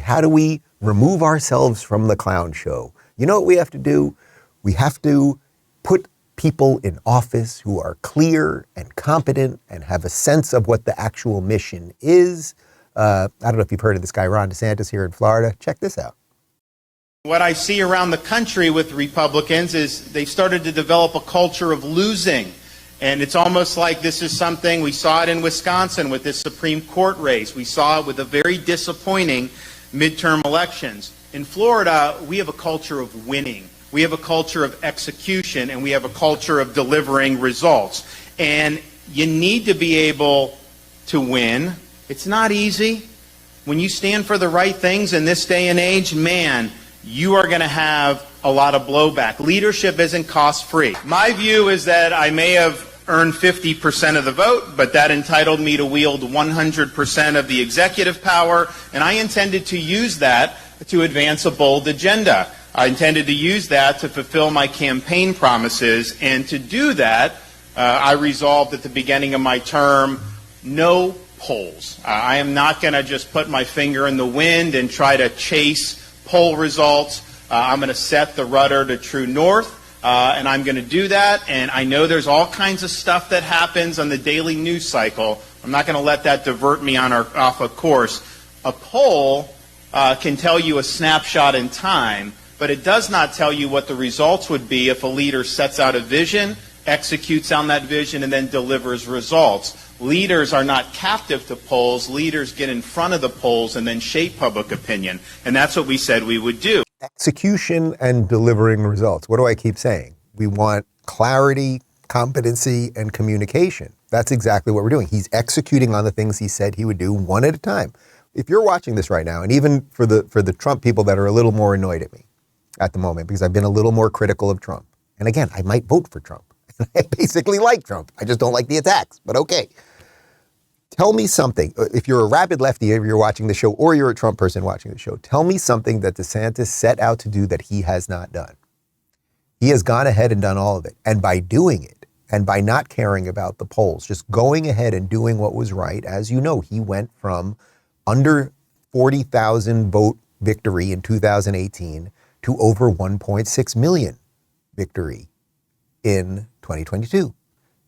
How do we remove ourselves from the clown show? You know what we have to do? We have to put people in office who are clear and competent and have a sense of what the actual mission is. I don't know if you've heard of this guy, Ron DeSantis, here in Florida. Check this out. What I see around the country with Republicans is they've started to develop a culture of losing. And it's almost like this is something, we saw it in Wisconsin with this Supreme Court race. We saw it with a very disappointing midterm elections. In Florida, we have a culture of winning. We have a culture of execution, and we have a culture of delivering results. And you need to be able to win. It's not easy. When you stand for the right things in this day and age, man, you are going to have a lot of blowback. Leadership isn't cost-free. My view is that I may have earned 50% of the vote, but that entitled me to wield 100% of the executive power, and I intended to use that to advance a bold agenda. I intended to use that to fulfill my campaign promises, and to do that, I resolved at the beginning of my term, no polls. I am not going to just put my finger in the wind and try to chase poll results. I'm going to set the rudder to true north, and I'm going to do that. And I know there's all kinds of stuff that happens on the daily news cycle. I'm not going to let that divert me off a course. A poll can tell you a snapshot in time, but it does not tell you what the results would be if a leader sets out a vision, executes on that vision, and then delivers results. Leaders are not captive to polls. Leaders get in front of the polls and then shape public opinion. And that's what we said we would do. Execution and delivering results. What do I keep saying? We want clarity, competency, and communication. That's exactly what we're doing. He's executing on the things he said he would do one at a time. If you're watching this right now, and even for the Trump people that are a little more annoyed at me at the moment, because I've been a little more critical of Trump. And again, I might vote for Trump. I basically like Trump. I just don't like the attacks, but okay. Tell me something. If you're a rabid lefty, if you're watching the show, or you're a Trump person watching the show, tell me something that DeSantis set out to do that he has not done. He has gone ahead and done all of it. And by doing it, and by not caring about the polls, just going ahead and doing what was right, as you know, he went from under 40,000 vote victory in 2018 to over 1.6 million victory in 2022.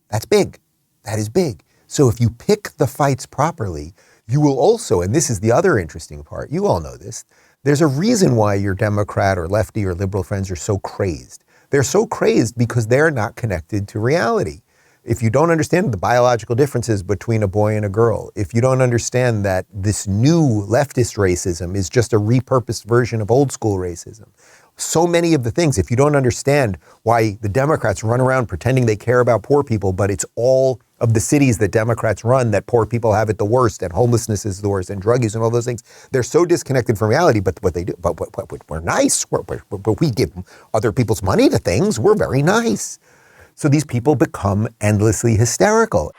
That's big. That is big. So if you pick the fights properly, you will also, and this is the other interesting part, you all know this, there's a reason why your Democrat or lefty or liberal friends are so crazed. They're so crazed because they're not connected to reality. If you don't understand the biological differences between a boy and a girl, if you don't understand that this new leftist racism is just a repurposed version of old school racism, so many of the things, if you don't understand why the Democrats run around pretending they care about poor people, but it's all of the cities that Democrats run that poor people have it the worst, and homelessness is the worst, and drug use and all those things, they're so disconnected from reality. But what they do, but we're nice. But we give other people's money to things. We're very nice. So these people become endlessly hysterical.